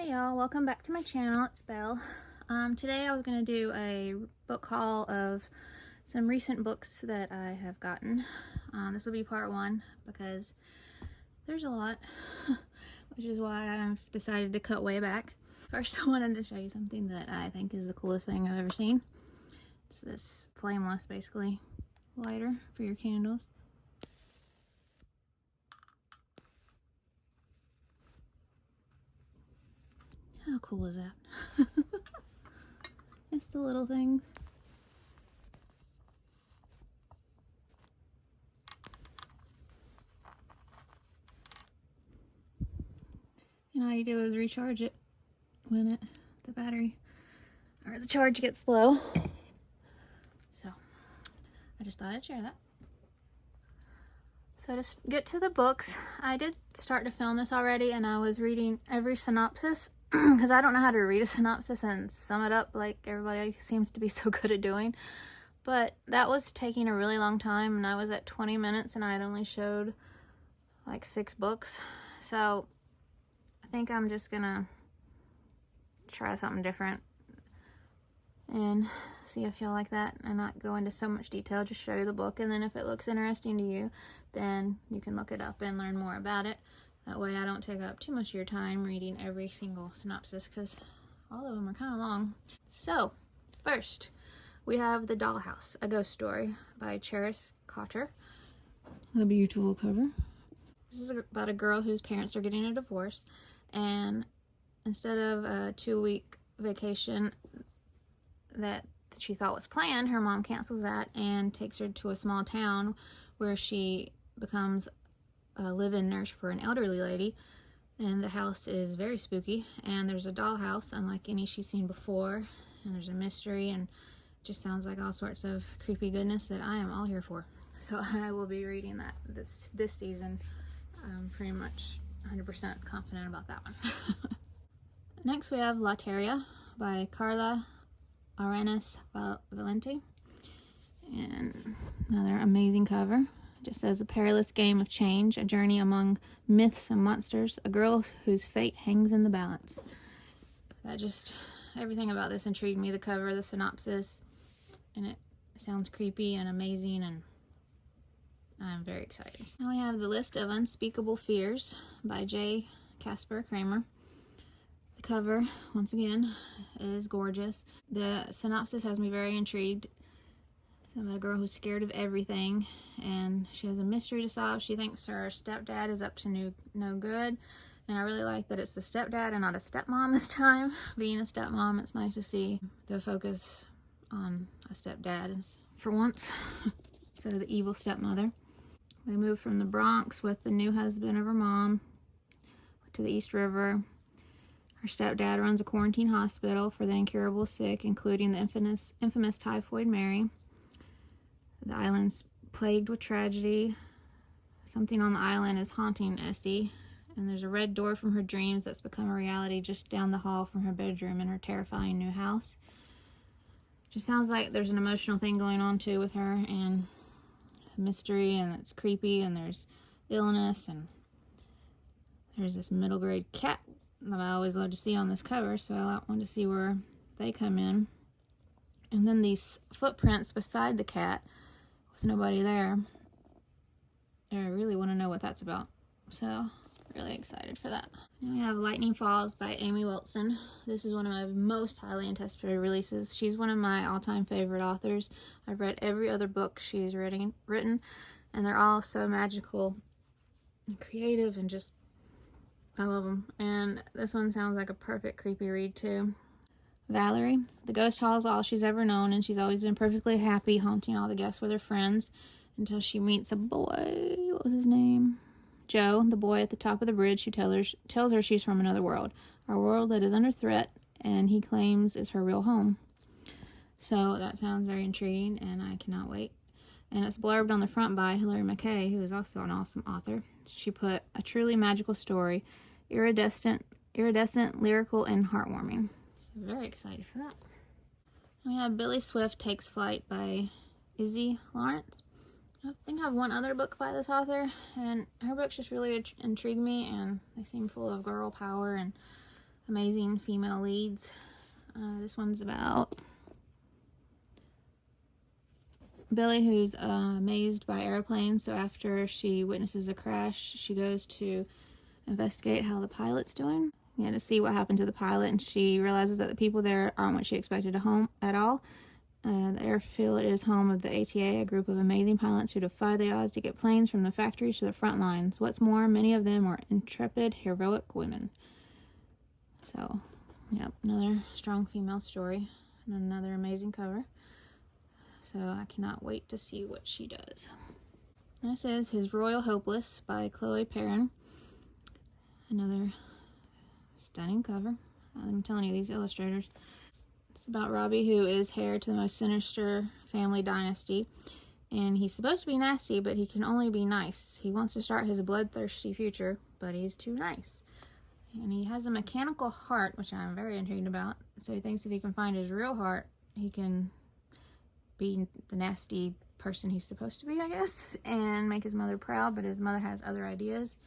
Hey y'all, welcome back to my channel. It's Belle. Today I was going to do a book haul of some recent books that I have gotten. This will be part one because there's a lot, which is why I've decided to cut way back. First, I wanted to show you something that I think is the coolest thing I've ever seen. It's this flameless, basically, lighter for your candles. How cool is that? It's the little things. And all you do is recharge it when the battery or the charge gets low. So I just thought I'd share that. So to get to the books, I did start to film this already, and I was reading every synopsis because I don't know how to read a synopsis and sum it up like everybody seems to be so good at doing. But that was taking a really long time, and I was at 20 minutes and I had only showed like 6 books. So I think I'm just gonna try something different and see if y'all like that and not go into so much detail, just show you the book, and then if it looks interesting to you, then you can look it up and learn more about it. That way I don't take up too much of your time reading every single synopsis because all of them are kind of long. So first we have The Dollhouse, a ghost story by Charis, Cotter. A beautiful cover. This is about a girl whose parents are getting a divorce, and instead of a 2-week vacation that she thought was planned, her mom cancels that and takes her to a small town where she becomes a live-in nurse for an elderly lady. And the house is very spooky, and there's a dollhouse unlike any she's seen before, and there's a mystery, and it just sounds like all sorts of creepy goodness that I am all here for. So I will be reading that this season. I'm pretty much 100% confident about that one. Next we have Loteria by Karla, Valenti, and another amazing cover. It just says, a perilous game of change, a journey among myths and monsters, a girl whose fate hangs in the balance. Everything about this intrigued me, the cover, the synopsis, and it sounds creepy and amazing, and I'm very excited. Now we have The List of Unspeakable Fears by Kasper, Kramer. The cover, once again, is gorgeous. The synopsis has me very intrigued. It's about a girl who's scared of everything, and she has a mystery to solve. She thinks her stepdad is up to no good, and I really like that it's the stepdad and not a stepmom this time. Being a stepmom, it's nice to see the focus on a stepdad for once, instead of the evil stepmother. They moved from the Bronx with the new husband of her mom to the East River. Her stepdad runs a quarantine hospital for the incurable sick, including the infamous Typhoid Mary. The island's plagued with tragedy. Something on the island is haunting Iszi, and there's a red door from her dreams that's become a reality just down the hall from her bedroom in her terrifying new house. Just sounds like there's an emotional thing going on too with her, and mystery, and it's creepy, and there's illness, and there's this middle grade cat that I always love to see on this cover, so I want to see where they come in. And then these footprints beside the cat with nobody there. I really want to know what that's about, so really excited for that. And we have Lightning Falls by Amy Wilson. This is one of my most highly anticipated releases. She's one of my all-time favorite authors. I've read every other book she's written, and they're all so magical and creative, and just I love them. And this one sounds like a perfect creepy read too. Valerie. The ghost hall is all she's ever known, and she's always been perfectly happy haunting all the guests with her friends until she meets a boy. What was his name? Joe, the boy at the top of the bridge, who tells her she's from another world, a world that is under threat, and he claims is her real home. So that sounds very intriguing, and I cannot wait. And it's blurbed on the front by Hilary McKay, who is also an awesome author. She put, a truly magical story, iridescent, lyrical, and heartwarming. So very excited for that. We have Billie Swift Takes Flight by Iszi Lawrence. I think I have one other book by this author, and her books just really intrigue me, and they seem full of girl power, and amazing female leads. This one's about Billie, who's amazed by airplanes, so after she witnesses a crash, she goes to investigate how the pilot's doing. Yeah, to see what happened to the pilot, and she realizes that the people there aren't what she expected at all. The airfield is home of the ATA, a group of amazing pilots who defy the odds to get planes from the factories to the front lines. What's more, many of them are intrepid, heroic women. So, yep, another strong female story and another amazing cover. So I cannot wait to see what she does. This is His Royal Hopeless by Chloë Perrin. Another stunning cover. I'm telling you, these illustrators. It's about Robbie, who is heir to the most sinister family dynasty. And he's supposed to be nasty, but he can only be nice. He wants to start his bloodthirsty future, but he's too nice. And he has a mechanical heart, which I'm very intrigued about. So he thinks if he can find his real heart, he can be the nasty person he's supposed to be, I guess, and make his mother proud, but his mother has other ideas.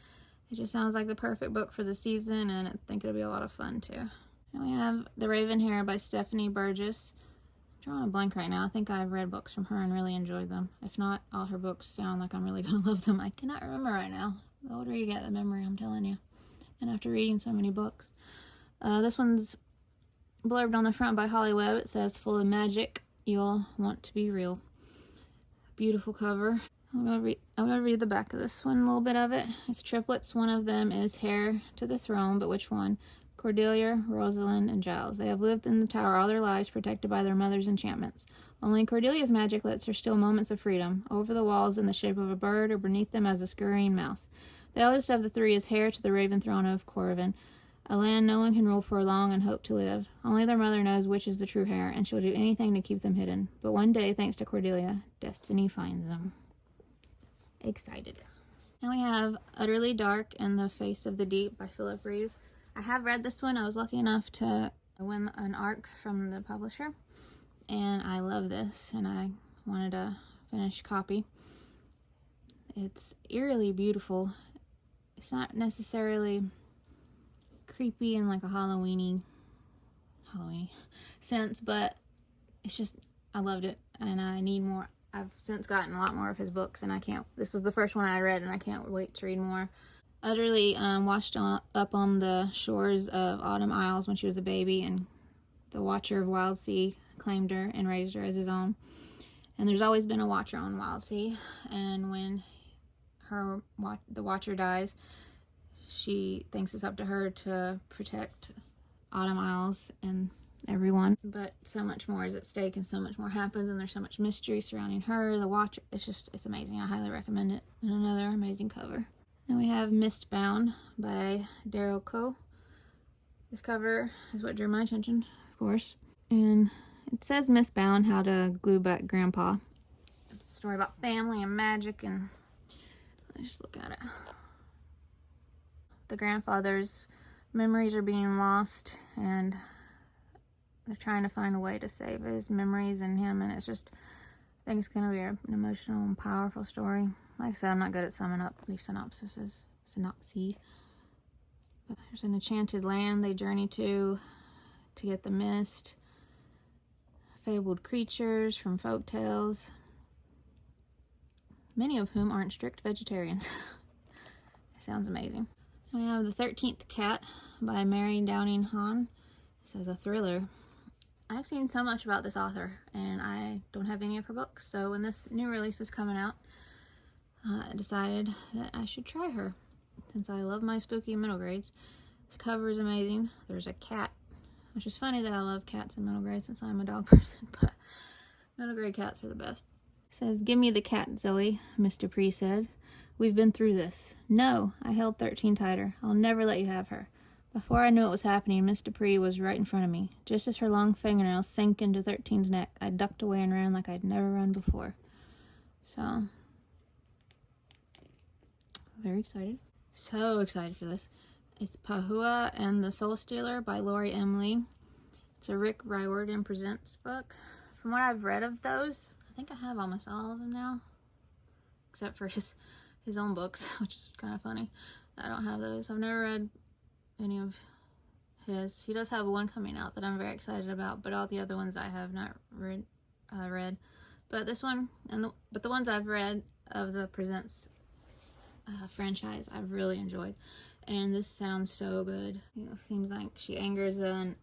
It just sounds like the perfect book for the season, and I think it'll be a lot of fun, too. Now we have The Raven Hair by Stephanie Burgis. I'm drawing a blank right now. I think I've read books from her and really enjoyed them. If not, all her books sound like I'm really going to love them. I cannot remember right now. The older you get, the memory, I'm telling you. And after reading so many books. This one's blurbed on the front by Holly Webb. It says, "Full of magic, you'll want to be real." Beautiful cover. I'm gonna read the back of this one, a little bit of it. It's triplets. One of them is heir to the throne, but which one? Cordelia, Rosalind, and Giles. They have lived in the tower all their lives, protected by their mother's enchantments. Only Cordelia's magic lets her steal moments of freedom, over the walls in the shape of a bird, or beneath them as a scurrying mouse. The eldest of the three is heir to the Raven throne of Corvin, a land no one can rule for long and hope to live. Only their mother knows which is the true heir, and she'll do anything to keep them hidden. But one day, thanks to Cordelia, destiny finds them. Excited. Now we have Utterly Dark and the Face of the Deep by Philip Reeve. I have read this one. I was lucky enough to win an ARC from the publisher, and I love this, and I wanted a finished copy. It's eerily beautiful. It's not necessarily creepy in like a Halloween-y sense, but it's just, I loved it, and I need more. I've since gotten a lot more of his books, and this was the first one I read, and I can't wait to read more. Utterly washed up on the shores of Autumn Isles when she was a baby, and the Watcher of Wild Sea claimed her and raised her as his own. And there's always been a Watcher on Wild Sea, and when the Watcher dies, she thinks it's up to her to protect Autumn Isles and everyone. But so much more is at stake, and so much more happens, and there's so much mystery surrounding her, the Watcher. It's amazing. I highly recommend it. And another amazing cover. Now we have Mistbound by Daryl Coe. This cover is what drew my attention, of course. And it says Mistbound, how to glue back Grandpa. It's a story about family and magic, and let's just look at it. The grandfather's memories are being lost, and they're trying to find a way to save his memories and him, and it's just, I think it's going to be an emotional and powerful story. Like I said, I'm not good at summing up these synopses. But there's an enchanted land they journey to get the mist, fabled creatures from folk tales, many of whom aren't strict vegetarians. It sounds amazing. We have The 13th Cat by Mary Downing Hahn. This is a thriller. I've seen so much about this author, and I don't have any of her books, so when this new release is coming out, I decided that I should try her, since I love my spooky middle grades. This cover is amazing. There's a cat, which is funny that I love cats in middle grade since I'm a dog person, but middle grade cats are the best. It says, "Give me the cat, Zoe," Mr. Pre said. "We've been through this." "No," I held 13 tighter. "I'll never let you have her." Before I knew what was happening, Miss Dupree was right in front of me. Just as her long fingernails sank into 13's neck, I ducked away and ran like I'd never run before. So, very excited. So excited for this. It's Pahua and the Soul Stealer by Lori M. Lee. It's a Rick Riordan Presents book. From what I've read of those, I think I have almost all of them now, except for his own books, which is kind of funny. I don't have those. I've never read any of his. He does have one coming out that I'm very excited about, but all the other ones I have not read. But this one, but the ones I've read of the Presents franchise, I've really enjoyed. And this sounds so good. It seems like she angers an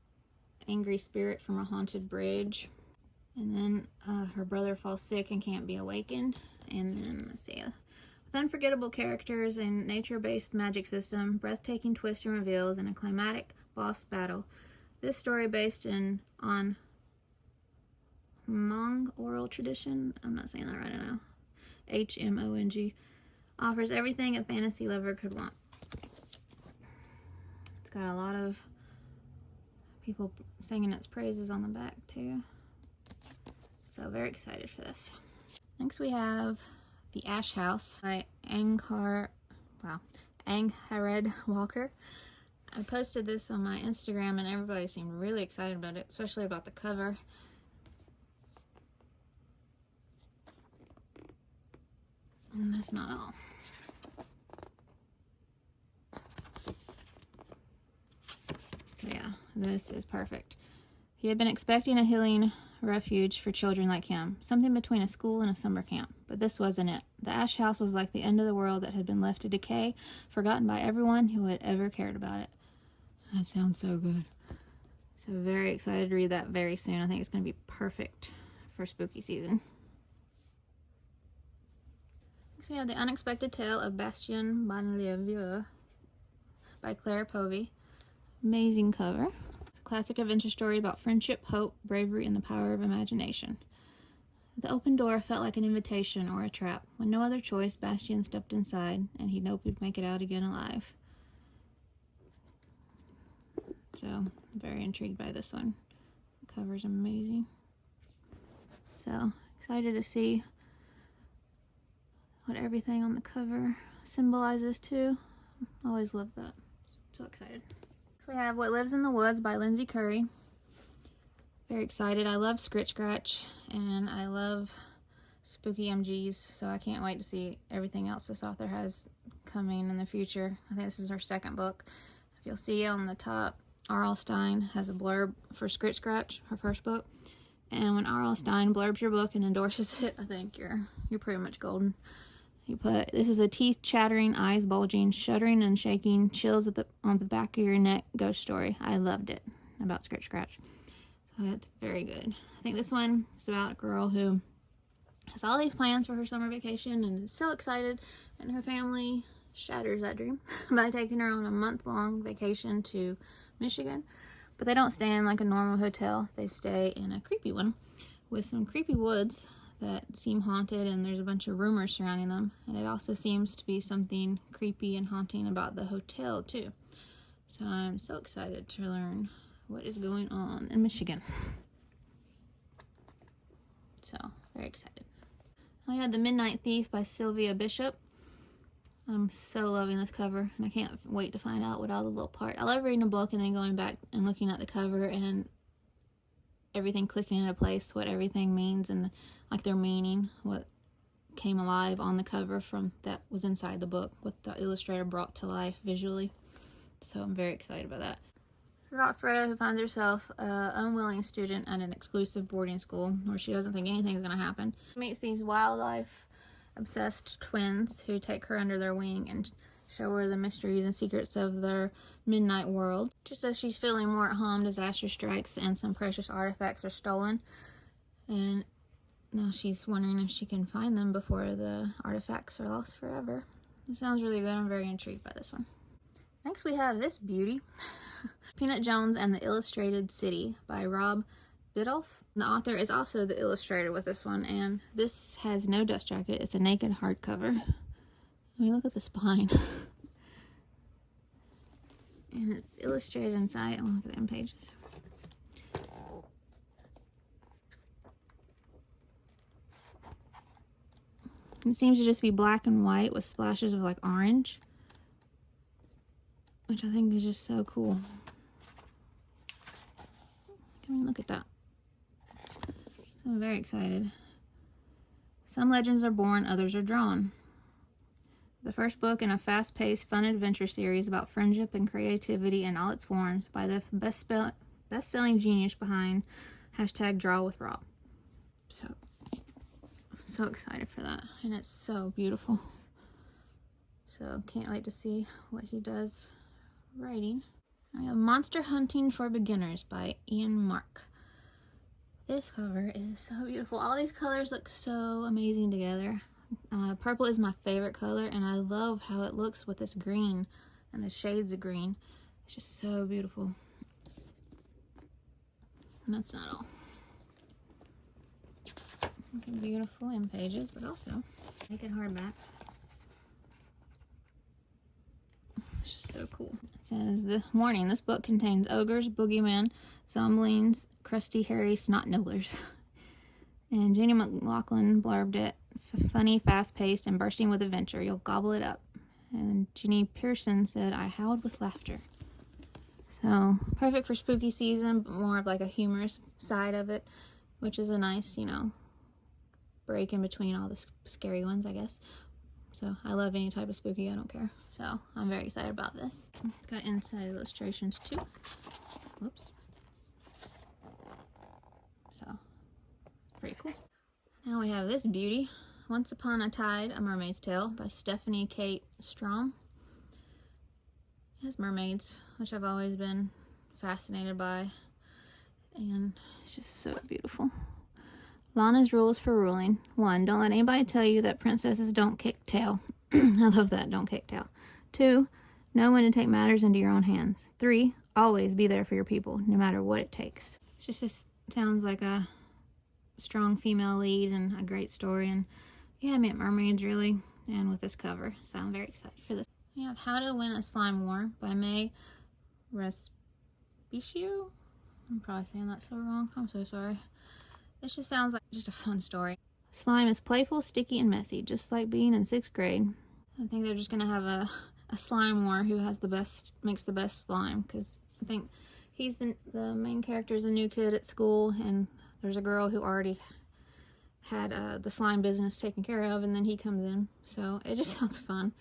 angry spirit from a haunted bridge. And then her brother falls sick and can't be awakened. And then, let's see, with unforgettable characters and nature-based magic system, breathtaking twists and reveals, and a climatic boss battle. This story, based on Hmong oral tradition, I'm not saying that right now, Hmong, offers everything a fantasy lover could want. It's got a lot of people singing its praises on the back too. So very excited for this. Next we have The Ash House by Anghared Walker. I posted this on my Instagram and everybody seemed really excited about it, especially about the cover. And that's not all. So yeah, this is perfect. He had been expecting a healing refuge for children like him, something between a school and a summer camp, but this wasn't it. The Ash House was like the end of the world that had been left to decay, forgotten by everyone who had ever cared about it. That sounds so good. So very excited to read that very soon. I think it's going to be perfect for spooky season. Next we have The Unexpected Tale of Bastien Bonlieu by Claire Povey. Amazing cover. It's a classic adventure story about friendship, hope, bravery, and the power of imagination. The open door felt like an invitation or a trap. With no other choice, Bastien stepped inside, and he'd hoped he'd make it out again alive. So, I'm very intrigued by this one. The cover's amazing. So, excited to see what everything on the cover symbolizes too. Always love that. So excited. We have What Lives in the Woods by Lindsay Curry. Very excited. I love Scritch Scratch and I love spooky MGs, so I can't wait to see everything else this author has coming in the future. I think this is her second book. If you'll see on the top, R.L. Stine has a blurb for Scritch Scratch, her first book. And when R.L. Stine blurbs your book and endorses it, I think you're pretty much golden. He put, "This is a teeth-chattering, eyes bulging, shuddering and shaking, chills on the back of your neck ghost story. I loved it." About Scritch Scratch. So it's very good. I think this one is about a girl who has all these plans for her summer vacation and is so excited, and her family shatters that dream by taking her on a month-long vacation to Michigan. But they don't stay in like a normal hotel. They stay in a creepy one with some creepy woods that seem haunted, and there's a bunch of rumors surrounding them. And it also seems to be something creepy and haunting about the hotel too. So I'm so excited to learn what is going on in Michigan. So, very excited. I had The Midnight Thief by Sylvia Bishop. I'm so loving this cover, and I can't wait to find out what all the little parts. I love reading a book and then going back and looking at the cover and everything clicking into place, what everything means, and like their meaning, what came alive on the cover from that was inside the book, what the illustrator brought to life visually. So I'm very excited about that. It's about Freya, who finds herself an unwilling student at an exclusive boarding school where she doesn't think anything's going to happen. She meets these wildlife obsessed twins who take her under their wing and show her the mysteries and secrets of their midnight world. Just as she's feeling more at home, disaster strikes and some precious artifacts are stolen. And now she's wondering if she can find them before the artifacts are lost forever. It sounds really good. I'm very intrigued by this one. Next we have this beauty, Peanut Jones and the Illustrated City by Rob Biddulph. The author is also the illustrator with this one, and this has no dust jacket. It's a naked hardcover. I mean, look at the spine. And it's illustrated inside. Oh, look at the end pages. It seems to just be black and white with splashes of like orange, which I think is just so cool. I mean, look at that. So I'm very excited. Some legends are born, others are drawn. The first book in a fast-paced, fun adventure series about friendship and creativity in all its forms by the best-selling genius behind #DrawWithRob. So excited for that, and it's so beautiful. So can't wait to see what he does writing. I have Monster Hunting for Beginners by Ian Mark. This cover is so beautiful. All these colors look so amazing together. Purple is my favorite color, and I love how it looks with this green and the shades of green. It's just so beautiful. And that's not all. Looking beautiful in pages, but also make it hardback. It's just so cool. It says, the warning, this book contains ogres, boogeymen, zombies, crusty, hairy snot nibblers. And Jenny McLaughlin blurbed it, funny, fast-paced, and bursting with adventure. You'll gobble it up. And Jeannie Pearson said, I howled with laughter. So, perfect for spooky season, but more of like a humorous side of it, which is a nice, you know, break in between all the scary ones, I guess. So I love any type of spooky, I don't care. So I'm very excited about this. It's got inside illustrations too. Whoops. So pretty cool. Now we have this beauty, Once Upon a Tide, A Mermaid's Tale by Stephanie Kate Strom. It has mermaids, which I've always been fascinated by, and it's just so beautiful. Lana's rules for ruling. 1. Don't let anybody tell you that princesses don't kick tail. I love that, don't kick tail. 2. Know when to take matters into your own hands. 3. Always be there for your people, no matter what it takes. It just sounds like a strong female lead and a great story. And yeah, I meant mermaids really, and with this cover. So I'm very excited for this. We have How to Win a Slime War by May Respicio. I'm probably saying that so wrong. I'm so sorry. This just sounds like just a fun story. Slime is playful, sticky, and messy, just like being in 6th grade. I think they're just gonna have a slime war who has makes the best slime, because I think he's the main character is a new kid at school, and there's a girl who already had the slime business taken care of, and then he comes in. So it just sounds fun,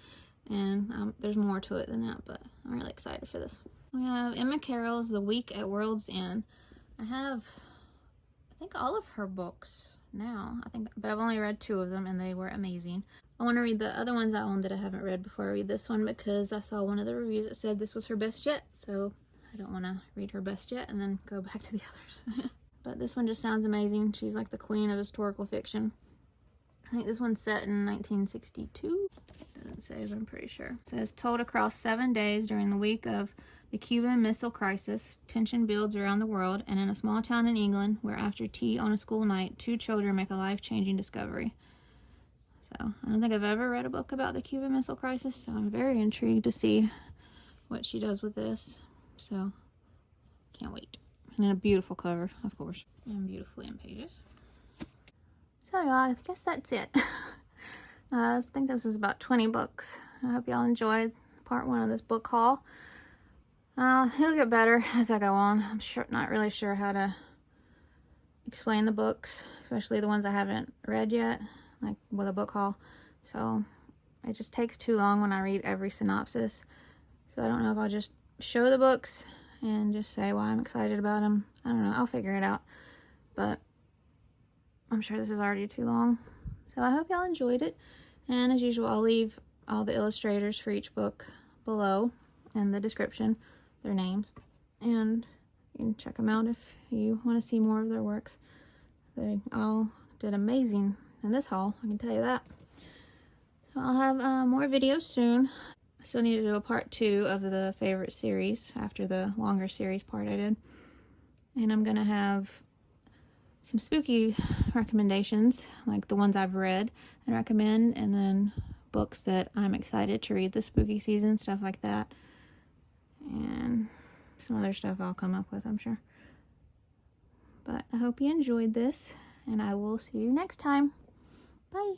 and there's more to it than that, but I'm really excited for this. We have Emma Carroll's The Week at World's End. I think all of her books now, but I've only read 2 of them, and they were amazing. I want to read the other ones I own that I haven't read before I read this one, because I saw one of the reviews that said this was her best yet, so I don't want to read her best yet and then go back to the others. But this one just sounds amazing. She's like the queen of historical fiction. I think this one's set in 1962. It doesn't say, but I'm pretty sure. It says, told across 7 days during the week of the Cuban Missile Crisis, tension builds around the world, and in a small town in England, where after tea on a school night, 2 children make a life-changing discovery. So, I don't think I've ever read a book about the Cuban Missile Crisis, so I'm very intrigued to see what she does with this. So, can't wait. And a beautiful cover, of course, and beautifully in pages. So, y'all, I guess that's it. I think this was about 20 books. I hope y'all enjoyed part 1 of this book haul. It'll get better as I go on. I'm not really sure how to explain the books, especially the ones I haven't read yet, like with a book haul. So it just takes too long when I read every synopsis. So I don't know if I'll just show the books and just say why I'm excited about them. I don't know. I'll figure it out. But I'm sure this is already too long. So I hope y'all enjoyed it. And as usual, I'll leave all the illustrators for each book below in the description, their names, and you can check them out if you want to see more of their works. They all did amazing in this haul, I can tell you that. So I'll have more videos soon. I still need to do a part 2 of the favorite series after the longer series part I did. And I'm gonna have some spooky recommendations, like the ones I've read and recommend, and then books that I'm excited to read this spooky season, stuff like that. And some other stuff I'll come up with, I'm sure. But I hope you enjoyed this, and I will see you next time. Bye.